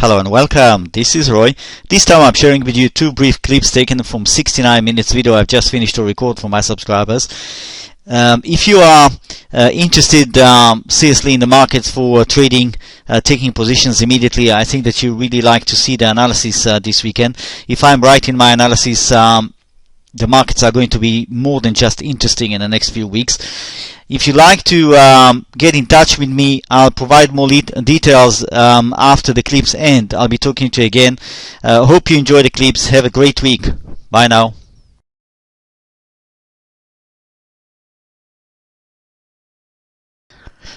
Hello and welcome. This is Roy. This time I'm sharing with you two brief clips taken from 69 minutes video I've just finished to record for my subscribers. If you are interested seriously in the markets for trading, taking positions immediately, I think that you really like to see the analysis this weekend. If I'm right in my analysis, the markets are going to be more than just interesting in the next few weeks. If you like to get in touch with me, I'll provide more details after the clips end. I'll be talking to you again. Hope you enjoy the clips. Have a great week. Bye now.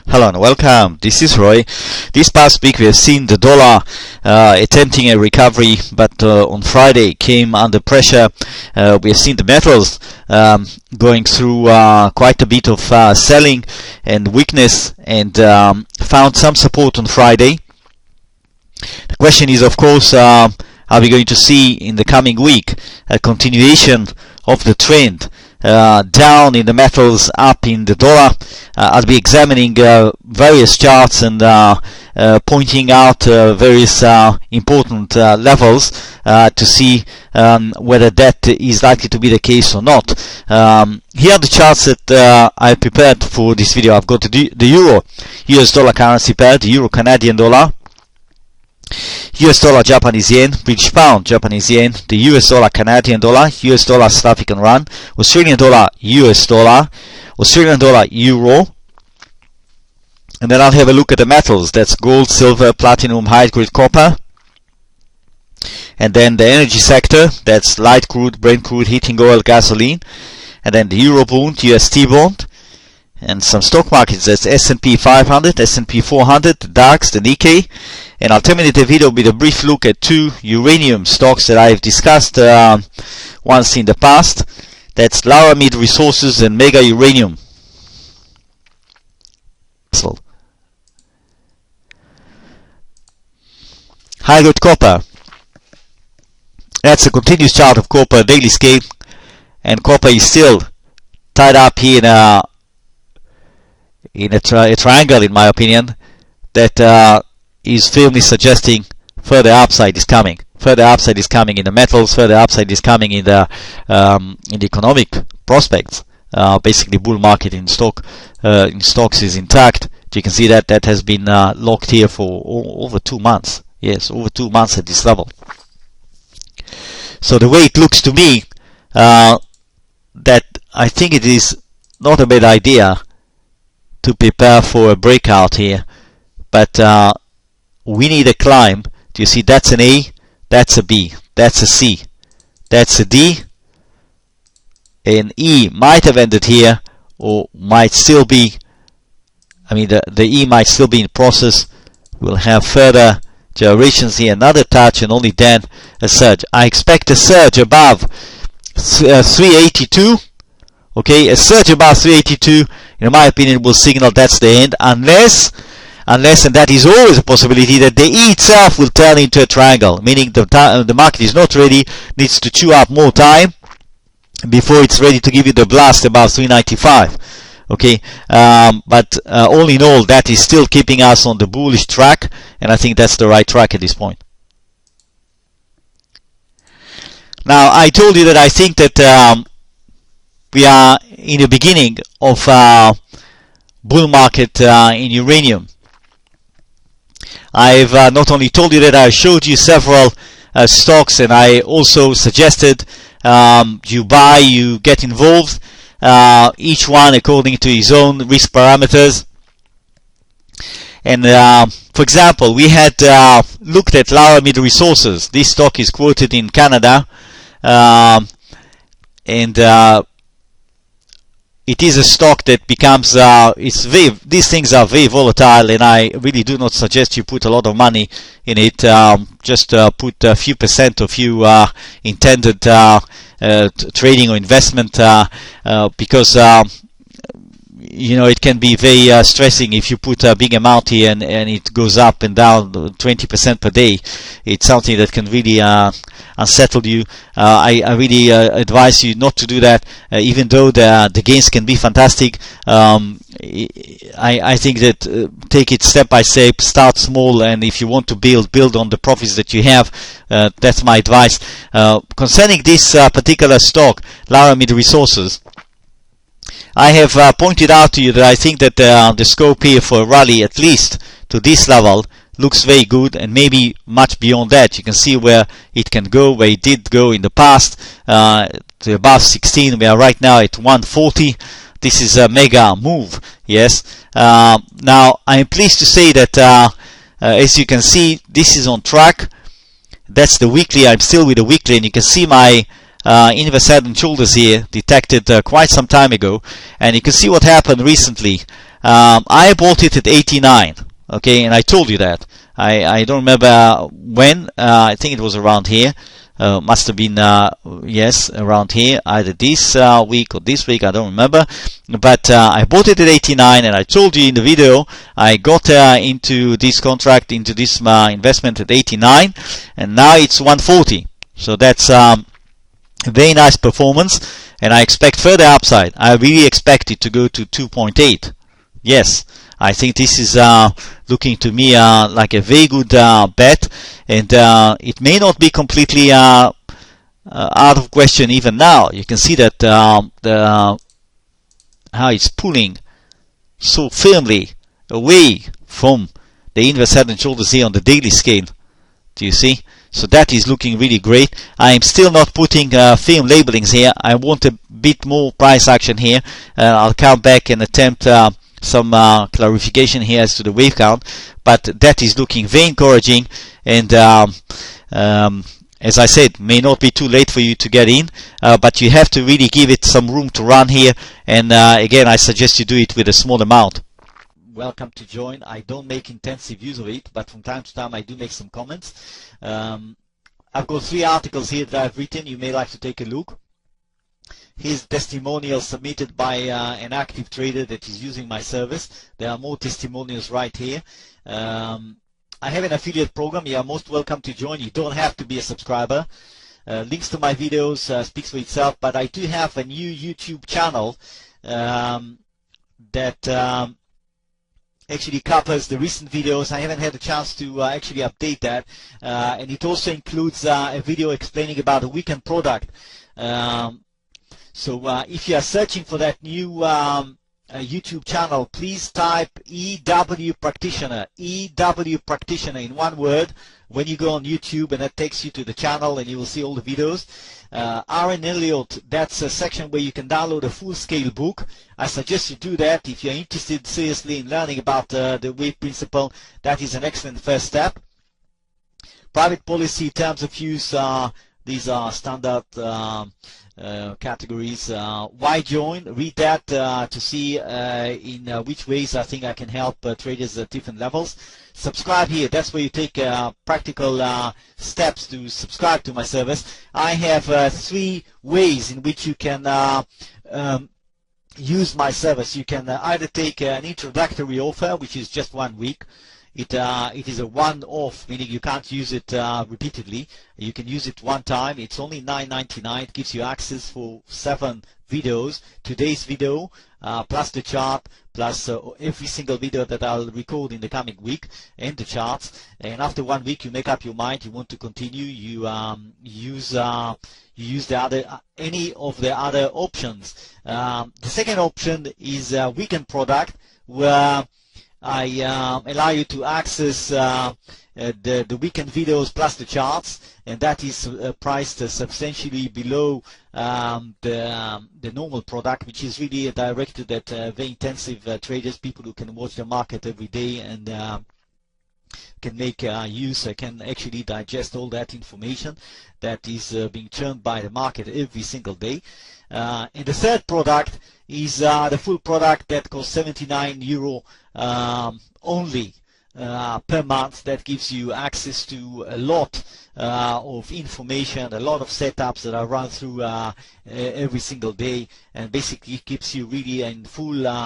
Hello and welcome. This is Roy. This past week we have seen the dollar attempting a recovery, but on Friday came under pressure. We have seen the metals going through quite a bit of selling and weakness, and found some support on Friday. The question is, of course, are we going to see in the coming week a continuation of the trend down in the metals, up in the dollar? I'll be examining various charts and pointing out various important levels to see whether that is likely to be the case or not. Here are the charts that I prepared for this video. I've got the euro US dollar currency pair, the euro Canadian dollar, US dollar Japanese yen, British pound Japanese yen, the US dollar Canadian dollar, US dollar South African rand, Australian dollar US dollar, Australian dollar euro, and then I'll have a look at the metals. That's gold, silver, platinum, high grade copper, and then the energy sector. That's light crude, Brent crude, heating oil, gasoline, and then the euro bond, UST bond, and some stock markets. That's S&P 500, S&P 400, the DAX, the Nikkei. And I'll terminate the video with a brief look at two uranium stocks that I've discussed once in the past. That's Laramide Resources and Mega Uranium. High grade copper. That's a continuous chart of copper daily scale, and copper is still tied up here in a triangle, in my opinion, that is firmly suggesting further upside is coming. Further upside is coming in the metals. Further upside is coming in the economic prospects. Basically, bull market in stocks is intact. You can see that has been locked here for over 2 months. Yes, over 2 months at this level. So the way it looks to me, that I think it is not a bad idea to prepare for a breakout here, but we need a climb. Do you see? That's an A, that's a B, that's a C, that's a D, and E might have ended here, or might still be. I mean, the E might still be in process. We'll have further gyrations here, another touch, and only then a surge. I expect a surge above 382. Okay, a surge above 382, in my opinion, will signal that's the end, unless, and that is always a possibility, that the E itself will turn into a triangle, meaning the market is not ready, needs to chew up more time before it's ready to give you the blast above 395. Okay, but all in all, that is still keeping us on the bullish track, and I think that's the right track at this point. Now, I told you that I think that we are in the beginning of bull market in uranium. I've not only told you that, I showed you several stocks, and I also suggested you buy, you get involved, each one according to his own risk parameters. And for example, we had looked at Laramide Resources. This stock is quoted in Canada, and it is a stock that becomes these things are very volatile, and I really do not suggest you put a lot of money in it. Just put a few percent of you trading or investment, because you know, it can be very stressing if you put a big amount here and it goes up and down 20% per day. It's something that can really unsettle you. I really advise you not to do that, even though the gains can be fantastic. I think that take it step by step, start small, and if you want to build on the profits that you have. That's my advice. Concerning this particular stock, Laramide Resources, I have pointed out to you that I think that the scope here for a rally, at least to this level, looks very good, and maybe much beyond that. You can see where it can go, where it did go in the past, to above 16. We are right now at 140. This is a mega move, yes. Now, I am pleased to say that, as you can see, this is on track. That's the weekly. I'm still with the weekly, and you can see my inverse head and shoulders here, detected quite some time ago, and you can see what happened recently. I bought it at 89, okay, and I told you that. I don't remember when. I think it was around here. Must have been yes, around here, either this week or this week, I don't remember, but I bought it at 89, and I told you in the video I got into this contract, into this investment at 89, and now it's 140. So that's very nice performance, and I expect further upside. I really expect it to go to 2.8. Yes, I think this is looking to me like a very good bet, and it may not be completely out of question even now. You can see that how it's pulling so firmly away from the inverse head and shoulders here on the daily scale. Do you see? So that is looking really great. I am still not putting firm labelings here. I want a bit more price action here. I'll come back and attempt some clarification here as to the wave count, but that is looking very encouraging, and as I said, may not be too late for you to get in, but you have to really give it some room to run here, and again, I suggest you do it with a small amount. Welcome to join. I don't make intensive use of it, but from time to time I do make some comments. I've got 3 articles here that I've written. You may like to take a look. Here's testimonial submitted by an active trader that is using my service. There are more testimonials right here. I have an affiliate program. You are most welcome to join. You don't have to be a subscriber. Links to my videos speaks for itself, but I do have a new YouTube channel that actually covers the recent videos. I haven't had a chance to actually update that, and it also includes a video explaining about a weekend product. So if you are searching for that new YouTube channel, please type EW Practitioner, EW Practitioner in one word when you go on YouTube, and that takes you to the channel, and you will see all the videos. RN Elliott, that's a section where you can download a full-scale book. I suggest you do that if you're interested seriously in learning about the wave principle. That is an excellent first step. Private policy, terms of use, these are standard categories. Why join? Read that to see in which ways I think I can help traders at different levels. Subscribe here. That's where you take practical steps to subscribe to my service. I have 3 ways in which you can use my service. You can either take an introductory offer, which is just 1 week. It is a one-off, meaning you can't use it repeatedly. You can use it one time. It's only $9.99. It gives you access for 7 videos. Today's video, plus the chart, plus every single video that I'll record in the coming week, and the charts. And after 1 week, you make up your mind. You want to continue. You use the other, any of the other options. The second option is a weekend product, where I allow you to access the weekend videos plus the charts, and that is priced substantially below the normal product, which is really directed at very intensive traders, people who can watch the market every day and can make use, can actually digest all that information that is being churned by the market every single day. And the third product is the full product that costs €79 only. per month. That gives you access to a lot of information, a lot of setups that are run through every single day, and basically keeps you really in fully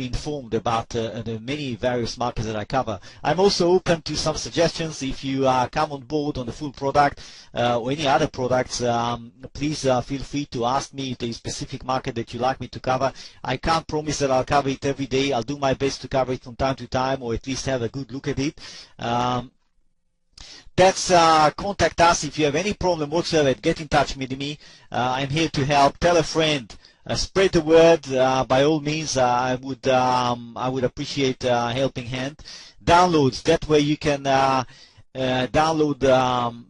informed about the many various markets that I cover. I'm also open to some suggestions. If you come on board on the full product or any other products, please feel free to ask me the specific market that you like me to cover. I can't promise that I'll cover it every day. I'll do my best to cover it from time to time, or at least have a good look at it. That's contact us if you have any problem whatsoever. Get in touch with me. I'm here to help. Tell a friend. Spread the word. By all means, I would appreciate a helping hand. Downloads. That way you can download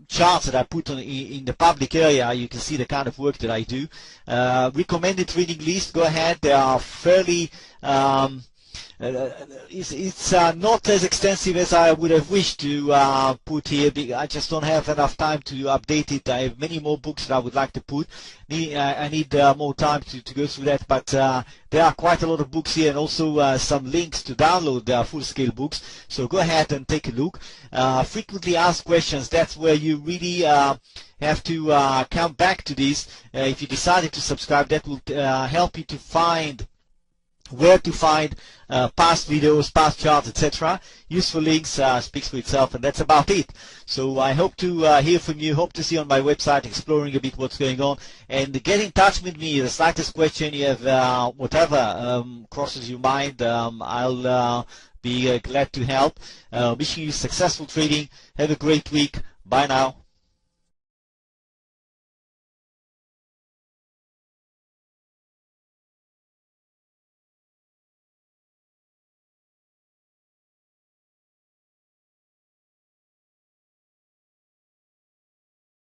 charts that I put on in the public area. You can see the kind of work that I do. Recommended reading list. Go ahead. They are fairly. It's not as extensive as I would have wished to put here. I just don't have enough time to update it. I have many more books that I would like to put. I need more time to go through that, but there are quite a lot of books here, and also some links to download the full-scale books. So go ahead and take a look. Frequently asked questions, that's where you really have to come back to this. If you decided to subscribe, that will help you to find where to find past videos, past charts, etc. Useful links, speaks for itself, and that's about it. So I hope to hear from you, hope to see you on my website, exploring a bit what's going on, and get in touch with me. The slightest question you have, whatever crosses your mind, I'll be glad to help. Wishing you successful trading. Have a great week. Bye now.